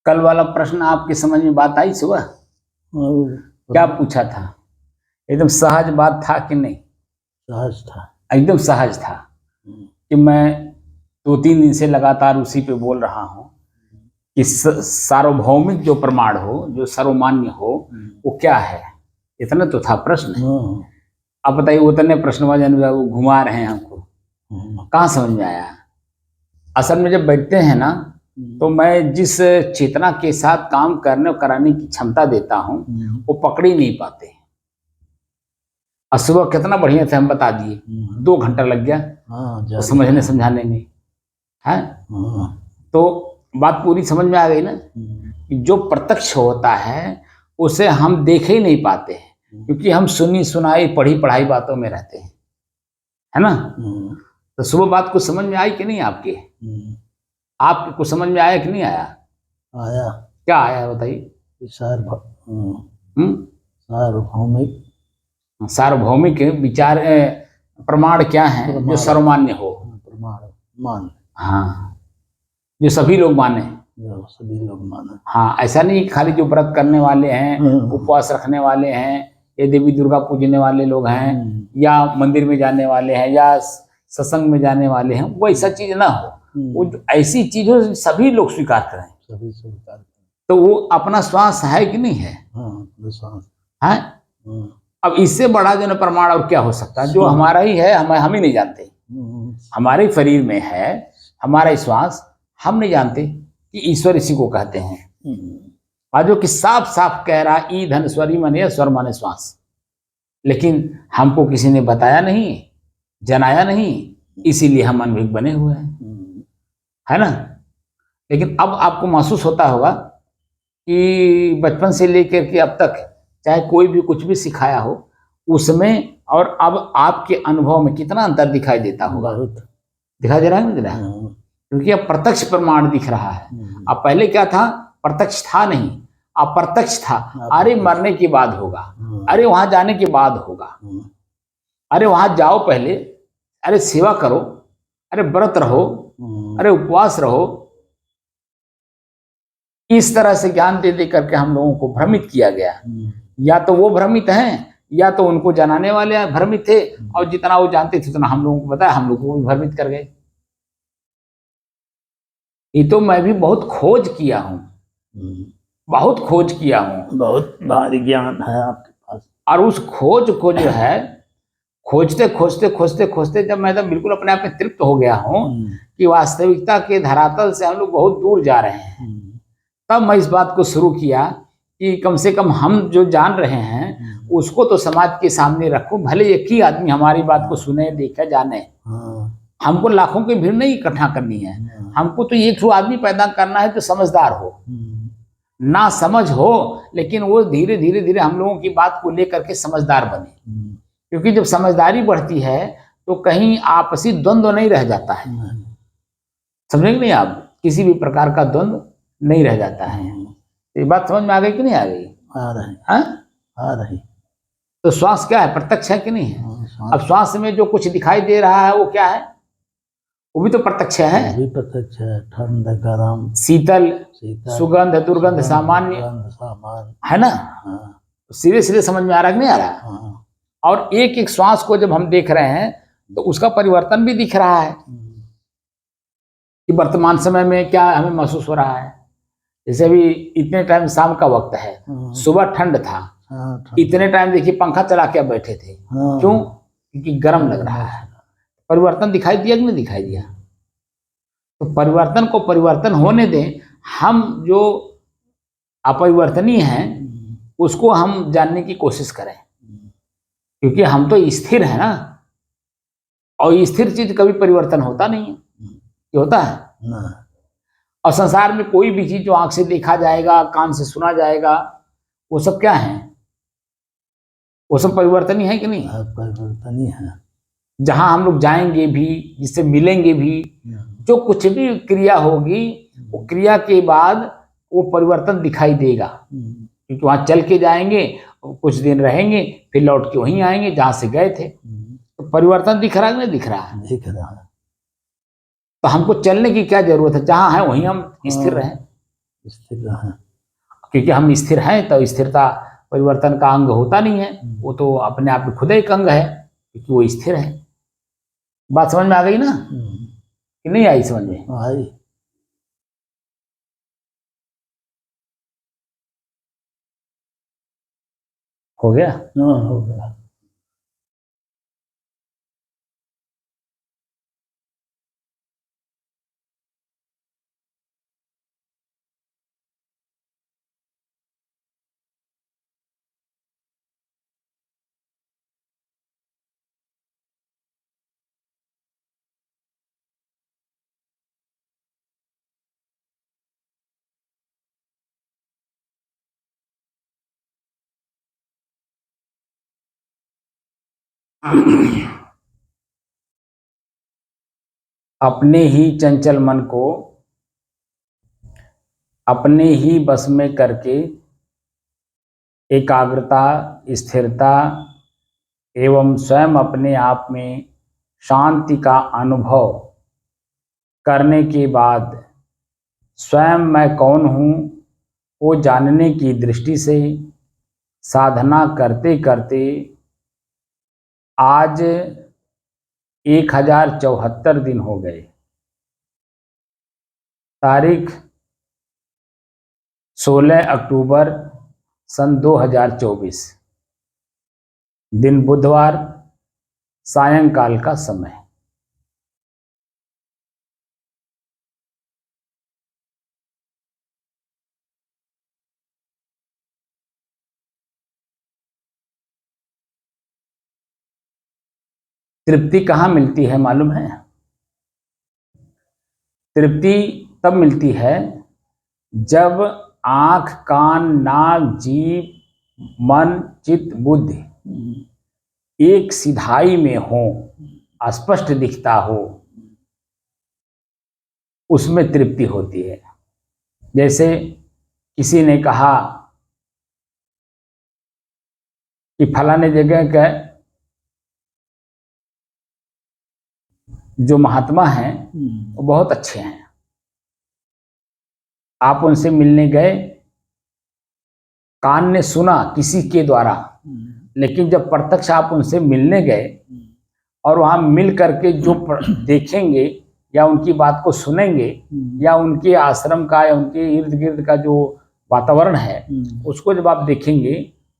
कल वाला प्रश्न आपकी समझ में बात आई सुबह? क्या पूछा था? एकदम सहज बात था कि नहीं? सहज था, एकदम सहज था कि मैं 2-3 दिन से लगातार उसी पे बोल रहा हूँ कि सार्वभौमिक जो प्रमाण हो, जो सर्वमान्य हो, वो क्या है? इतना तो था प्रश्न। अब बताइए, उतने प्रश्नवाद वो घुमा रहे हैं हमको, कहाँ समझ में आया? असल में जब बैठते हैं ना, तो मैं जिस चेतना के साथ काम करने और कराने की क्षमता देता हूँ, वो पकड़ ही नहीं पाते हैं। और सुबह कितना बढ़िया से हम बता दिए, 2 घंटा लग गया तो समझने समझाने में है। तो बात पूरी समझ में आ गई ना कि जो प्रत्यक्ष होता है उसे हम देख ही नहीं पाते हैं, क्योंकि हम सुनी सुनाई पढ़ी पढ़ाई बातों में रहते हैं, है ना। तो सुबह बात कुछ समझ में आई कि नहीं आपके? आपको कुछ समझ में आया कि नहीं आया? आया। क्या आया बताइए? सार्वभौमिक विचार प्रमाण क्या है जो सर्वमान्य हो? मान, हाँ, जो सभी लोग माने। हाँ, ऐसा नहीं खाली जो व्रत करने वाले हैं, उपवास रखने वाले हैं, ये देवी दुर्गा पूजने वाले लोग हैं, या मंदिर में जाने वाले हैं, या सत्संग में जाने वाले हैं, वो ऐसा चीज ना हो। वो ऐसी चीजों सभी लोग स्वीकार करें, सभी स्वीकार करें। तो वो अपना श्वास है कि नहीं है? है। अब इससे बड़ा जो प्रमाण और क्या हो सकता है? जो हमारा ही है, हम ही नहीं जानते। हमारे शरीर में है हमारा श्वास, हम नहीं जानते कि ईश्वर इसी को कहते हैं। और जो कि साफ साफ कह रहा, ई धन स्वरी मने, स्वर माने श्वास, लेकिन हमको किसी ने बताया नहीं, जनाया नहीं, इसीलिए हम अनभिज्ञ बने हुए हैं, है ना। लेकिन अब आपको महसूस होता होगा कि बचपन से लेकर के अब तक चाहे कोई भी कुछ भी सिखाया हो, उसमें और अब आपके अनुभव में कितना अंतर दिखाई देता होगा। दिखाई दे रहा है ना? क्योंकि अब प्रत्यक्ष प्रमाण दिख रहा है। अब पहले क्या था? प्रत्यक्ष था नहीं, अप्रत्यक्ष था। अरे मरने के बाद होगा, अरे वहां जाने के बाद होगा, अरे वहां जाओ पहले, अरे सेवा करो, अरे व्रत रहो, अरे उपवास रहो। इस तरह से ज्ञान दे दे करके हम लोगों को भ्रमित किया गया। या तो वो भ्रमित हैं, या तो उनको जनाने वाले भ्रमित थे, और जितना वो जानते थे उतना हम लोगों को बताया, हम लोगों को भी भ्रमित कर गए। ये तो मैं भी बहुत खोज किया हूँ, बहुत खोज किया हूँ, बहुत भारी ज्ञान है आपके पास। और उस खोज को जो है खोजते खोजते खोजते खोजते जब मैं तो बिल्कुल अपने आप में तृप्त हो गया हूँ कि वास्तविकता के धरातल से हम लोग बहुत दूर जा रहे हैं, तब मैं इस बात को शुरू किया कि कम से कम हम जो जान रहे हैं उसको तो समाज के सामने रखो, भले एक ही आदमी हमारी बात को सुने, देखे, जाने। हमको लाखों की भीड़ नहीं इकट्ठा करनी है, हमको तो एक आदमी पैदा करना है जो समझदार हो, ना समझ हो, लेकिन वो धीरे धीरे धीरे हम लोगों की बात को लेकर के समझदार बने। क्योंकि जब समझदारी बढ़ती है तो कहीं आपसी द्वंद्व नहीं रह जाता है। समझेंगे नहीं आप? किसी भी प्रकार का द्वंद्व नहीं रह जाता है। ये बात समझ में आ गई कि नहीं आ गई? आ रही, आ रही। तो श्वास क्या है? प्रत्यक्ष है कि नहीं है? अब श्वास में जो कुछ दिखाई दे रहा है वो क्या है? वो भी तो प्रत्यक्ष है। भी प्रत्यक्ष है। ठंड, गरम, शीतल, सुगंध, दुर्गंध, सामान्य, है ना। सीधे सीधे समझ में आ रहा है कि नहीं आ रहा? और एक एक श्वास को जब हम देख रहे हैं तो उसका परिवर्तन भी दिख रहा है कि वर्तमान समय में क्या हमें महसूस हो रहा है। जैसे अभी इतने टाइम शाम का वक्त है, सुबह ठंड था, इतने टाइम देखिए पंखा चला के बैठे थे। क्यों? क्योंकि गर्म लग रहा है। परिवर्तन दिखाई दिया कि नहीं दिखाई दिया? तो परिवर्तन को परिवर्तन होने दें, हम जो अपरिवर्तनीय हैं उसको हम जानने की कोशिश करें, क्योंकि हम तो स्थिर है ना, और स्थिर चीज कभी परिवर्तन होता नहीं है। ये होता है ना। और संसार में कोई भी चीज जो आंख से देखा जाएगा, कान से सुना जाएगा, वो सब क्या है? वो सब परिवर्तनीय है कि नहीं? परिवर्तनीय है। जहां हम लोग जाएंगे भी, जिससे मिलेंगे भी, जो कुछ भी क्रिया होगी, वो क्रिया के बाद वो परिवर्तन दिखाई देगा, क्योंकि वहां चल के जाएंगे, कुछ दिन रहेंगे, फिर लौट के वहीं आएंगे जहां से गए थे। तो परिवर्तन दिख रहा है कि नहीं दिख रहा है? दिख रहा है। तो हमको चलने की क्या जरूरत है? जहां है वहीं हम स्थिर रहें। स्थिर है। क्योंकि हम स्थिर हैं तो स्थिरता परिवर्तन का अंग होता नहीं है, वो तो अपने आप में खुद एक अंग है क्योंकि वो स्थिर है। बात समझ में आ गई ना कि नहीं आई समझ में? आई। हो गया? हाँ हो गया। अपने ही चंचल मन को अपने ही बस में करके एकाग्रता, स्थिरता एवं स्वयं अपने आप में शांति का अनुभव करने के बाद स्वयं मैं कौन हूँ को जानने की दृष्टि से साधना करते करते आज 1074 दिन हो गए। तारीख 16 अक्टूबर सन 2024, दिन बुधवार, सायंकाल का समय। तृप्ति कहाँ मिलती है मालूम है? तृप्ति तब मिलती है जब आंख, कान, नाक, जीभ, मन, चित्त, बुद्धि एक सिधाई में हो, स्पष्ट दिखता हो, उसमें तृप्ति होती है। जैसे किसी ने कहा कि फलाने जगह का जो महात्मा हैं वो बहुत अच्छे हैं, आप उनसे मिलने गए, कान ने सुना किसी के द्वारा, लेकिन जब प्रत्यक्ष आप उनसे मिलने गए और वहां मिल करके जो देखेंगे या उनकी बात को सुनेंगे या उनके आश्रम का या उनके इर्द गिर्द का जो वातावरण है उसको जब आप देखेंगे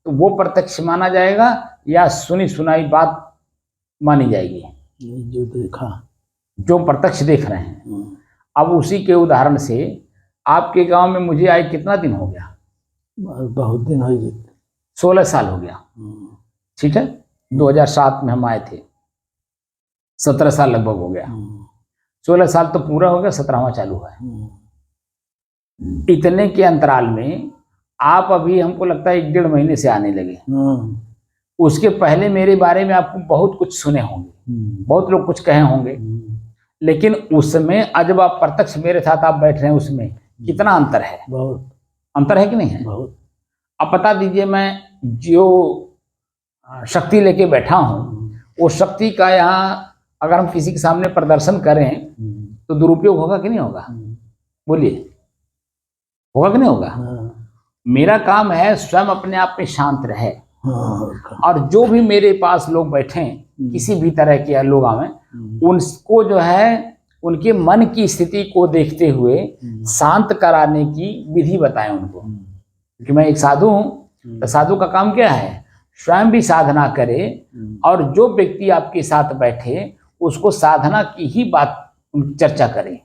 तो वो प्रत्यक्ष माना जाएगा या सुनी सुनाई बात मानी जाएगी? जो देखा, जो प्रत्यक्ष देख रहे हैं। अब उसी के उदाहरण से आपके गांव में मुझे आए कितना दिन हो गया? बहुत दिन हो गए। 16 साल हो गया, ठीक है। 2007 में हम आए थे, 17 साल लगभग हो गया। 16 साल तो पूरा हो गया, 17वां चालू है। इतने के अंतराल में आप अभी हमको लगता है 1-1.5 महीने से आने लगे। उसके पहले मेरे बारे में आपको बहुत कुछ सुने होंगे, बहुत लोग कुछ कहे होंगे, लेकिन उसमें जब आप प्रत्यक्ष मेरे साथ आप बैठ रहे हैं उसमें कितना अंतर है? बहुत अंतर है कि नहीं है? बहुत। अब बता दीजिए, मैं जो शक्ति लेके बैठा हूँ वो शक्ति का यहाँ अगर हम किसी के सामने प्रदर्शन करें तो दुरुपयोग होगा कि नहीं होगा? बोलिए, होगा कि नहीं होगा? मेरा काम है स्वयं अपने आप में शांत रहे, और जो भी मेरे पास लोग बैठे किसी भी तरह के लोग आवे, उनको जो है उनके मन की स्थिति को देखते हुए शांत कराने की विधि बताएं उनको। क्योंकि मैं एक साधु हूँ, तो साधु का काम क्या है? स्वयं भी साधना करे और जो व्यक्ति आपके साथ बैठे उसको साधना की ही बात चर्चा करे,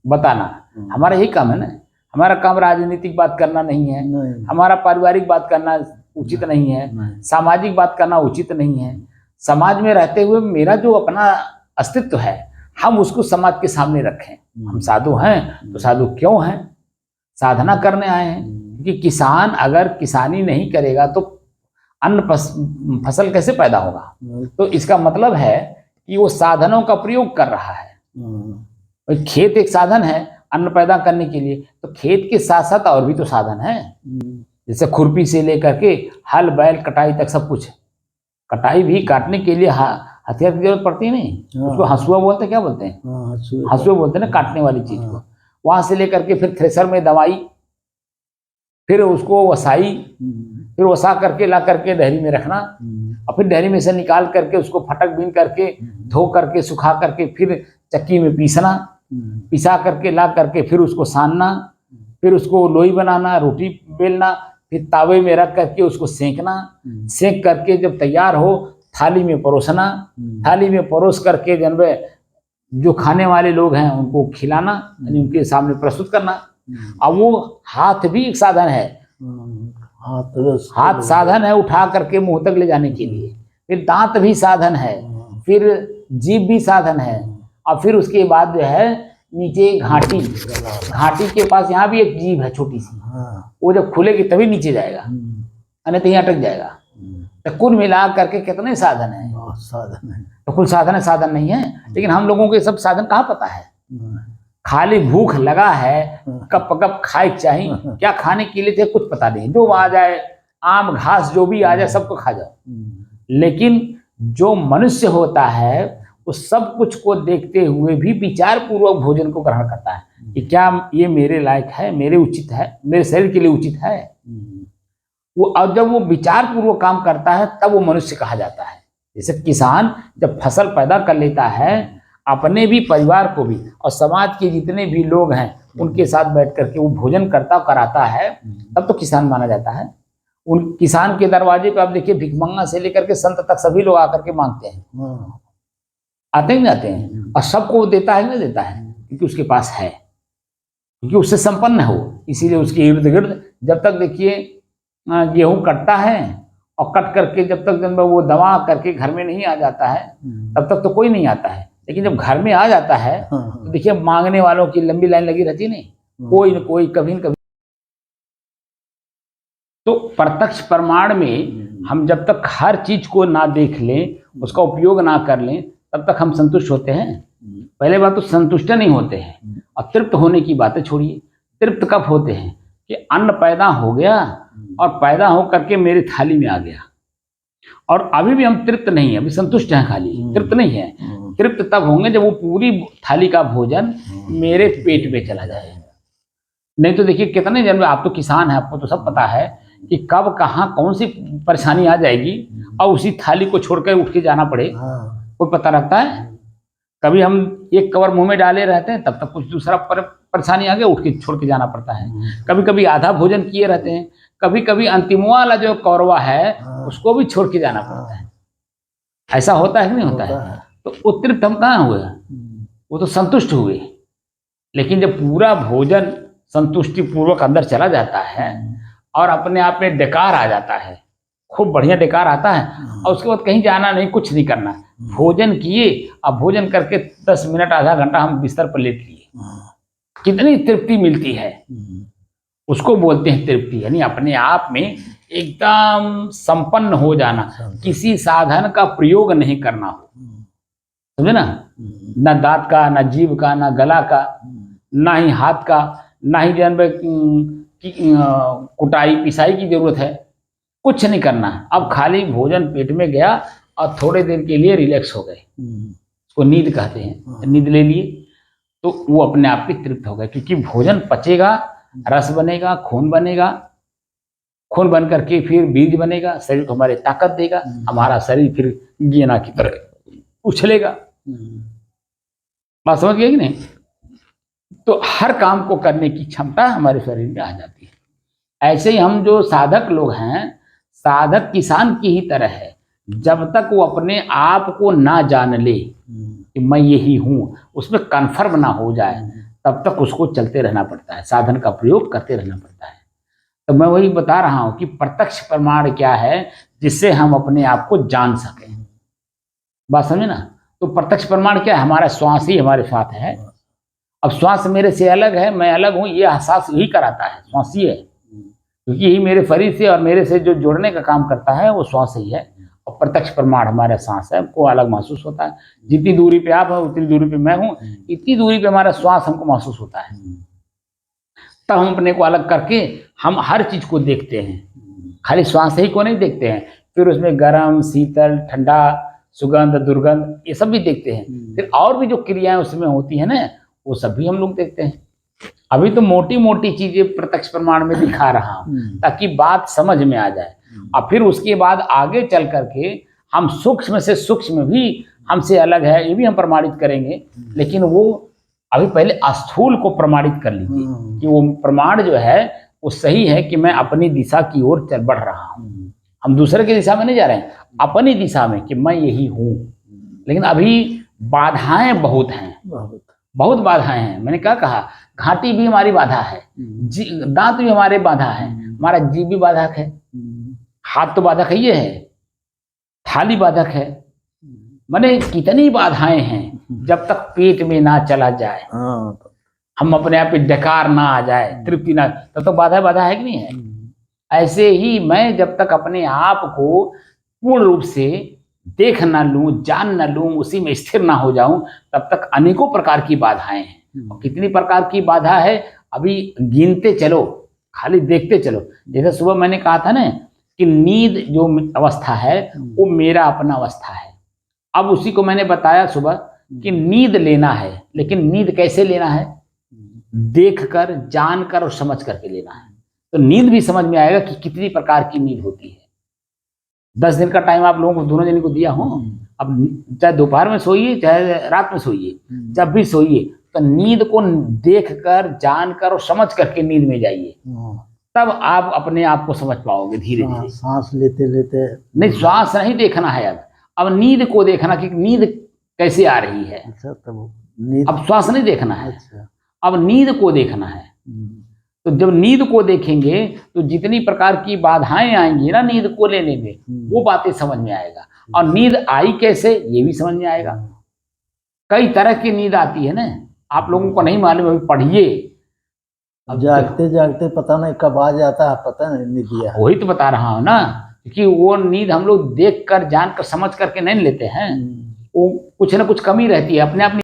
बताना। हमारा यही काम है ना। हमारा काम राजनीतिक बात करना नहीं है, हमारा पारिवारिक बात करना उचित नहीं है, सामाजिक बात करना उचित नहीं है। समाज में रहते हुए मेरा जो अपना अस्तित्व है हम उसको समाज के सामने रखें। हम साधु हैं तो साधु क्यों हैं? साधना करने आए हैं। क्योंकि किसान अगर किसानी नहीं करेगा तो अन्न फसल कैसे पैदा होगा? तो इसका मतलब है कि वो साधनों का प्रयोग कर रहा है। खेत एक साधन है अन्न पैदा करने के लिए, तो खेत के साथ साथ और भी तो साधन है, जैसे खुरपी से लेकर के हल बैल कटाई तक सब कुछ। कटाई भी काटने के लिए हथियार की जरूरत पड़ती है नहीं, उसको हंसुआ बोलते हैं, क्या बोलते हैं? हंसुआ बोलते हैं ना काटने वाली चीज को। वहां से लेकर के फिर थ्रेसर में दवाई, फिर उसको वसाई, फिर वसा करके ला करके डेहरी में रखना, और फिर डेहरी में से निकाल करके उसको फटक बीन करके धो करके सुखा करके फिर चक्की में पीसना, पिसा करके ला करके फिर उसको सानना, फिर उसको लोई बनाना, रोटी बेलना, फिर तावे में रख करके उसको सेंकना, सेंक करके जब तैयार हो थाली में परोसना, थाली में परोस करके जब जो खाने वाले लोग हैं उनको खिलाना, उनके सामने प्रस्तुत करना। अब वो हाथ भी एक साधन है, हाथ साधन है उठा करके मुंह तक ले जाने के लिए, फिर दांत भी साधन है, फिर जीभ भी साधन है, और फिर उसके बाद जो है नीचे घाटी, घाटी के पास यहाँ भी एक जीभ है छोटी सी, वो जब खुलेगी तभी नीचे जाएगा, अन्यथा तो यहाँ अटक जाएगा। तो कुल मिला करके कितने साधन है, साधन है। तो कुल साधन है, साधन नहीं है, लेकिन हम लोगों को ये सब साधन कहाँ पता है। खाली भूख लगा है, कब कब खाए चाहिए, क्या खाने के लिए थे कुछ पता नहीं, जो आ जाए आम घास जो भी आ जाए सबको खा जाओ। लेकिन जो मनुष्य होता है वो सब कुछ को देखते हुए भी विचार पूर्वक भोजन को ग्रहण करता है कि क्या ये मेरे लायक है, मेरे उचित है, मेरे शरीर के लिए उचित है। वो और जब वो विचार पूर्वक काम करता है तब वो मनुष्य कहा जाता है। जैसे किसान जब फसल पैदा कर लेता है, अपने भी परिवार को भी और समाज के जितने भी लोग हैं उनके साथ बैठ करके वो भोजन करता कराता है, तब तो किसान माना जाता है। उन किसान के दरवाजे पे आप देखिए भिखमंगा से लेकर के संत तक सभी लोग आकर के मांगते हैं, आते ही जाते हैं, और सबको देता है नहीं देता है, क्योंकि उसके पास है, क्योंकि उससे संपन्न है वो। इसीलिए उसके इर्द गिर्द जब तक देखिए गेहूं कटता है और कट करके जब तक जब वो दवा करके घर में नहीं आ जाता है तब तक तो कोई नहीं आता है, लेकिन जब घर में आ जाता है तो देखिए मांगने वालों की लंबी लाइन लगी रहती है, नहीं कोई न कोई कभी न कभी। तो प्रत्यक्ष प्रमाण में हम जब तक हर चीज को ना देख लें, उसका उपयोग ना कर लें, तब तक हम संतुष्ट होते हैं। पहले बात तो संतुष्ट नहीं होते हैं, और तृप्त होने की बातें छोड़िए। तृप्त कब होते हैं कि अन्न पैदा हो गया और पैदा हो करके मेरी थाली में आ गया, और अभी भी हम तृप्त नहीं है, अभी संतुष्ट हैं, खाली तृप्त नहीं है। तृप्त तब होंगे जब वो पूरी थाली का भोजन मेरे पेट में चला जाए। नहीं तो देखिए कितने जन्म, आप तो किसान हैं, आपको तो सब पता है कि कब कहाँ कौन सी परेशानी आ जाएगी और उसी थाली को छोड़कर उठ के जाना पड़े, कोई पता रखता है। कभी हम एक कवर मुंह में डाले रहते हैं, तब तक कुछ दूसरा परेशानी आ गया, उठ के छोड़ के जाना पड़ता है। कभी कभी आधा भोजन किए रहते हैं, कभी कभी अंतिम वाला जो कौरवा है उसको भी छोड़ के जाना पड़ता है। ऐसा होता है कि नहीं होता है? तो उत्तृप्त हम कहाँ हुए, वो तो संतुष्ट हुए। लेकिन जब पूरा भोजन संतुष्टि पूर्वक अंदर चला जाता है और अपने आप में डकार आ जाता है, खूब बढ़िया डकार आता है, और उसके बाद कहीं जाना नहीं, कुछ नहीं करना, भोजन किए, अब भोजन करके 10 मिनट आधा घंटा हम बिस्तर पर लेट लिए, कितनी तृप्ति मिलती है, उसको बोलते हैं तृप्ति। यानी अपने आप में एकदम संपन्न हो जाना, किसी साधन का प्रयोग नहीं करना हो, समझे ना, न दांत का, न जीभ का, न गला का, ना ही हाथ का, ना ही जानवर की कुटाई पिसाई की जरूरत है, कुछ नहीं करना। अब खाली भोजन पेट में गया और थोड़े देर के लिए रिलैक्स हो गए, उसको नींद कहते हैं, नींद ले लिए तो वो अपने आप ही तृप्त हो गए, क्योंकि भोजन पचेगा, रस बनेगा, खून बनेगा, खून बन करके फिर बीज बनेगा, शरीर को हमारे ताकत देगा, हमारा शरीर फिर गेना की तरह उछलेगा। बात समझ गए कि नहीं? तो हर काम को करने की क्षमता हमारे शरीर में आ जाती है। ऐसे ही हम जो साधक लोग हैं, साधक किसान की ही तरह है। जब तक वो अपने आप को ना जान ले कि मैं यही हूँ, उसमें कन्फर्म ना हो जाए, तब तक उसको चलते रहना पड़ता है, साधन का प्रयोग करते रहना पड़ता है। तो मैं वही बता रहा हूँ कि प्रत्यक्ष प्रमाण क्या है, जिससे हम अपने आप को जान सकें। बात समझे ना? तो प्रत्यक्ष प्रमाण क्या है? हमारा श्वास ही हमारे साथ है। अब श्वास मेरे से अलग है, मैं अलग हूँ, ये एहसास यही कराता है, श्वास ही है, क्योंकि यही मेरे शरीर से और मेरे से जो जोड़ने का काम करता है वो श्वास ही है। और प्रत्यक्ष प्रमाण हमारा सांस है, हमको अलग महसूस होता है। जितनी दूरी पे आप हो उतनी दूरी पे मैं हूँ, इतनी दूरी पे हमारा श्वास हमको महसूस होता है। तब हम अपने को अलग करके हम हर चीज को देखते हैं, खाली श्वास ही को नहीं देखते हैं, फिर उसमें गर्म, शीतल, ठंडा, सुगंध, दुर्गंध, ये सब भी देखते हैं। फिर और भी जो क्रियाएं उसमें होती है ना, वो सब भी हम लोग देखते हैं। अभी तो मोटी मोटी चीजें प्रत्यक्ष प्रमाण में दिखा रहा हूं ताकि बात समझ में आ जाए, और फिर उसके बाद आगे चल करके हम सूक्ष्म से सूक्ष्म भी हमसे अलग है ये भी हम प्रमाणित करेंगे। लेकिन वो अभी पहले स्थूल को प्रमाणित कर लीजिए कि वो प्रमाण जो है वो सही है कि मैं अपनी दिशा की ओर चल बढ़ रहा हूँ। हम दूसरे की दिशा में नहीं जा रहे हैं, अपनी दिशा में कि मैं यही हूँ। लेकिन अभी बाधाएं बहुत हैं, बहुत बाधाएं हैं। मैंने क्या कहा, घाटी भी हमारी बाधा है, दांत भी हमारे बाधा है, हमारा जीव भी बाधक है, हाथ तो बाधक है, ये है थाली बाधक है। माने कितनी बाधाएं हैं, जब तक पेट में ना चला जाए, हम अपने आप पे डकार ना आ जाए, तृप्ति ना, तब तक बाधा है कि नहीं है। ऐसे ही मैं जब तक अपने आप को पूर्ण रूप से देख ना लूं, जान ना लूं, उसी में स्थिर ना हो जाऊं, तब तक अनेकों प्रकार की बाधाएं हैं। और कितनी प्रकार की बाधा है अभी गिनते चलो, खाली देखते चलो। जैसे सुबह मैंने कहा था ना कि नींद जो अवस्था है वो मेरा अपना अवस्था है। अब उसी को मैंने बताया सुबह कि नींद लेना है, लेकिन नींद कैसे लेना है, देखकर, जानकर और समझ करके लेना है। तो नींद भी समझ में आएगा कि कितनी प्रकार की नींद होती है। 10 दिन का टाइम आप लोगों को दोनों जन को दिया हो, अब चाहे दोपहर में सोइए चाहे रात में सोइए, जब भी सोइए तो नींद को देखकर, जानकर और समझ करके नींद में जाइए, तब आप अपने आप को समझ पाओगे धीरे धीरे। सांस लेते लेते नहीं, श्वास नहीं देखना है, अब नींद को देखना कि नींद कैसे आ रही है। अच्छा, तब नींद, अब श्वास नहीं देखना है। अच्छा, अब नींद को देखना है। तो जब नींद को देखेंगे तो जितनी प्रकार की बाधाएं आएंगी ना नींद को लेने में, वो बातें समझ में आएगा। और नींद आई कैसे ये भी समझ में आएगा। कई तरह की नींद आती है ना, आप लोगों को नहीं मालूम, अभी पढ़िए। अब जागते जागते पता नहीं कब आ जाता है, पता नहीं नींद। वही तो बता रहा हूँ ना, क्योंकि वो नींद हम लोग देख कर, जान कर, समझ करके नहीं लेते हैं। वो कुछ ना कुछ कमी रहती है अपने आप।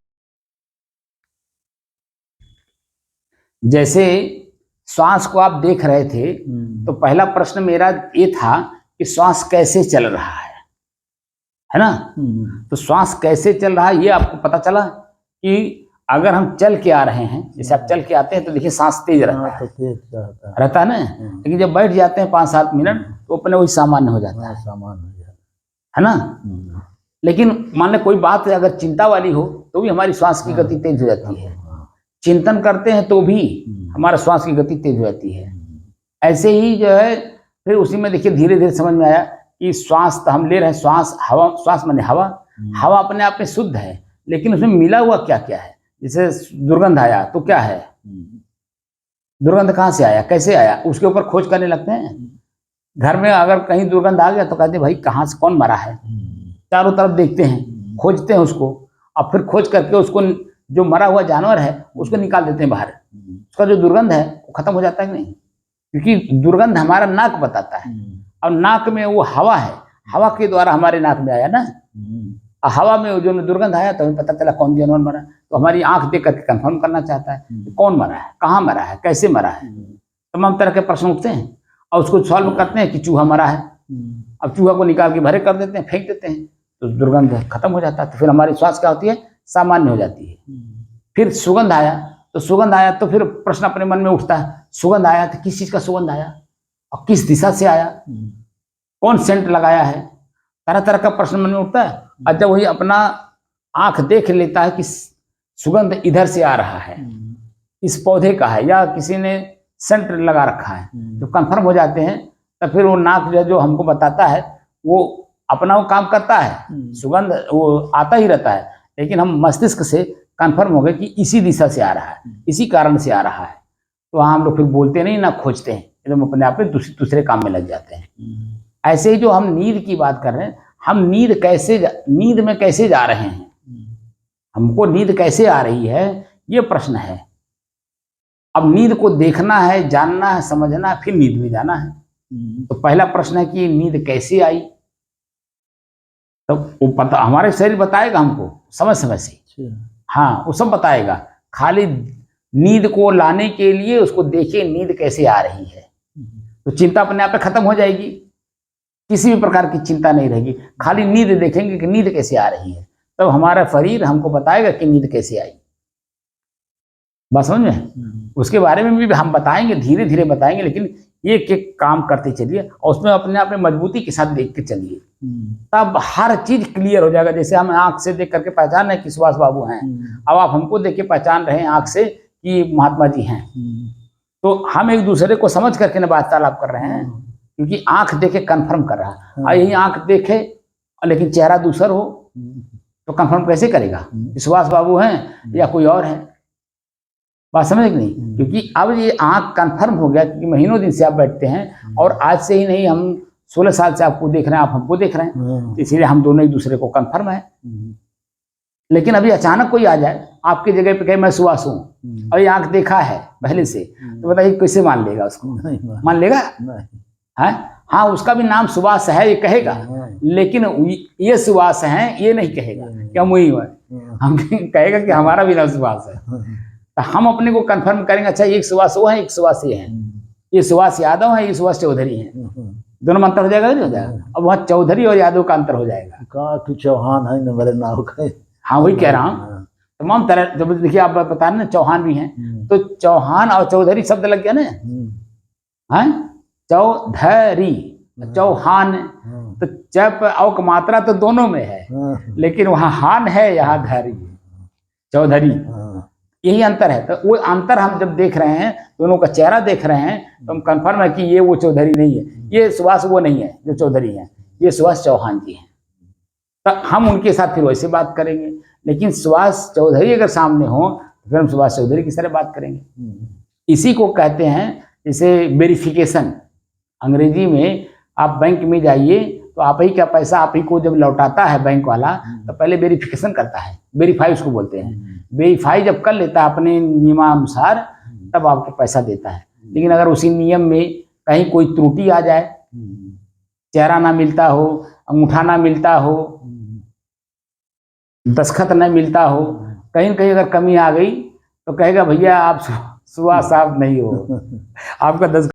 जैसे श्वास को आप देख रहे थे तो पहला प्रश्न मेरा ये था कि श्वास कैसे चल रहा है ना। तो श्वास कैसे चल रहा है ये आपको पता चला कि अगर हम चल के आ रहे हैं, जैसे आप चल के आते हैं तो देखिए सांस तेज रहता है, रहता है ना। लेकिन जब बैठ जाते हैं 5-7 मिनट तो अपने वही सामान्य हो जाता है, है ना। लेकिन मान लो कोई बात अगर चिंता वाली हो तो भी हमारी श्वास की गति तेज हो जाती है। चिंतन करते हैं तो भी हमारा श्वास की गति तेज हो जाती है। ऐसे ही जो है फिर उसी में देखिए धीरे धीरे समझ में आया कि श्वास तो हम ले रहे हैं, श्वास हवा, श्वास माने हवा, हवा अपने आप में शुद्ध है, लेकिन उसमें मिला हुआ क्या क्या है। जैसे दुर्गंध आया तो क्या है, दुर्गंध कहाँ से आया, कैसे आया, उसके ऊपर खोज करने लगते हैं। घर में अगर कहीं दुर्गंध आ गया तो कहते भाई कहाँ से कौन मरा है, चारों तरफ देखते हैं, खोजते हैं उसको, और फिर खोज करके उसको जो मरा हुआ जानवर है उसको निकाल देते हैं बाहर। उसका जो दुर्गंध है वो खत्म हो जाता है कि नहीं, क्योंकि दुर्गंध हमारा नाक बताता है। और नाक में वो हवा है, हवा के द्वारा हमारे नाक में आया ना, हवा में जो दुर्गंध आया तो हमें पता चला कौन जानवर मरा। तो हमारी आंख देख करके कंफर्म करना चाहता है कौन मरा है, कहाँ मरा है, कैसे मरा है। तमाम तरह के प्रश्न उठते हैं और उसको सॉल्व करते हैं कि चूहा मरा है। अब चूहा को निकाल के भरे कर देते हैं, फेंक देते हैं, तो दुर्गंध खत्म हो जाता है। तो फिर हमारी श्वास क्या होती है, सामान्य हो जाती है। फिर सुगंध आया तो सुगंध आया तो फिर प्रश्न अपने मन में उठता है, सुगंध आया तो किस चीज का सुगंध आया और किस दिशा से आया, कौन सेंट लगाया है, तरह तरह का प्रश्न मन में उठता है। और जब वही अपना आंख देख लेता है कि सुगंध इधर से आ रहा है, इस पौधे का है या किसी ने सेंट लगा रखा है, तो कंफर्म हो जाते हैं। तो फिर वो नाक जो हमको बताता है वो अपना वो काम करता है, सुगंध वो आता ही रहता है, लेकिन हम मस्तिष्क से कंफर्म हो गए कि इसी दिशा से आ रहा है, इसी कारण से आ रहा है। तो वहाँ हम लोग फिर बोलते नहीं ना खोजते हैं, एकदम अपने आप में दूसरे काम में लग जाते हैं। ऐसे ही जो हम नींद की बात कर रहे हैं, हम नींद में कैसे जा रहे हैं, हमको नींद कैसे आ रही है ये प्रश्न है। अब नींद को देखना है, जानना है, समझना है, फिर नींद में जाना है। तो पहला प्रश्न है कि नींद कैसे आई, तो वो पता हमारे शरीर बताएगा हमको समय समय से। हाँ, वो सब बताएगा, खाली नींद को लाने के लिए उसको देखिए नींद कैसे आ रही है, तो चिंता अपने आप खत्म हो जाएगी। किसी भी प्रकार की चिंता नहीं रहेगी, खाली नींद देखेंगे कि नींद कैसे आ रही है, तब हमारा शरीर हमको बताएगा कि नींद कैसे आई। बस समझ में। उसके बारे में भी हम बताएंगे, धीरे धीरे बताएंगे, लेकिन एक एक काम करते चलिए और उसमें अपने आप में मजबूती के साथ देख के चलिए, तब हर चीज क्लियर हो जाएगा। जैसे हम आंख से देख करके पहचान रहे कि सुभाष बाबू हैं, अब आप हमको देख के पहचान रहे हैं आंख से कि महात्मा जी हैं, तो हम एक दूसरे को समझ करके ना वार्तालाप कर रहे हैं, क्योंकि आंख देखे कंफर्म कर रहा है। और यही आंख देखे लेकिन चेहरा दूसर हो तो कंफर्म कैसे करेगा सुभाष बाबू हैं या कोई और है? बात समझ नहीं, क्योंकि अब ये आंख कंफर्म हो गया, क्योंकि महीनों दिन से आप बैठते हैं और आज से ही नहीं, हम 16 साल से आपको देख रहे हैं, आप हमको देख रहे हैं, इसीलिए हम दोनों एक दूसरे को कंफर्म है। लेकिन अभी अचानक कोई आ जाए आपकी जगह पे कहे मैं सुभाष हूँ और ये आंख देखा है पहले से, तो बताइए कैसे मान लेगा उसको? मान लेगा है? हाँ, उसका भी नाम सुभाष है ये कहेगा, लेकिन ये सुभाष हैं ये नहीं कहेगा कि हम वही हुए, हम कहेगा कि हमारा भी नाम सुभाष है। तो हम अपने को कंफर्म करेंगे, अच्छा एक सुभाष वो है, एक सुभाष ये है, ये सुभाष यादव है, ये सुभाष चौधरी है, दोनों में अंतर हो जाएगा, नहीं हो जाएगा? अब वहाँ चौधरी और यादव का अंतर हो जाएगा। कहा कि चौहान है न मेरे नाव का। हाँ वही कह रहा हूँ, तमाम तरह। जब देखिए आप बता रहे ना चौहान भी हैं, तो चौहान और चौधरी शब्द लग गया ना, है चौधरी चौहान, तो चप और मात्रा तो दोनों में है, लेकिन वहाँ हान है, यहाँ धरी चौधरी, यही अंतर है। तो वो अंतर हम जब देख रहे हैं, दोनों का चेहरा देख रहे हैं, तो हम कंफर्म है कि ये वो चौधरी नहीं है, ये सुभाष वो नहीं है जो चौधरी है, ये सुभाष चौहान जी हैं। तो हम उनके साथ फिर वैसे बात करेंगे, लेकिन सुभाष चौधरी अगर सामने हो तो फिर हम सुभाष चौधरी की तरह बात करेंगे। इसी को कहते हैं जैसे वेरिफिकेशन। अंग्रेजी में आप बैंक में जाइए तो आप ही का पैसा आप ही को जब लौटाता है बैंक वाला, तो पहले वेरिफिकेशन करता है, वेरीफाई उसको बोलते हैं। वेरीफाई जब कर लेता है अपने नियमानुसार, तब आपको पैसा देता है। लेकिन अगर उसी नियम में कहीं कोई त्रुटि आ जाए, चेहरा ना मिलता हो, अंगूठा ना मिलता हो, दस्खत ना मिलता हो, कहीं न कहीं अगर कमी आ गई, तो कहेगा भैया आप सुभाष साहब नहीं हो, आपका दस्खत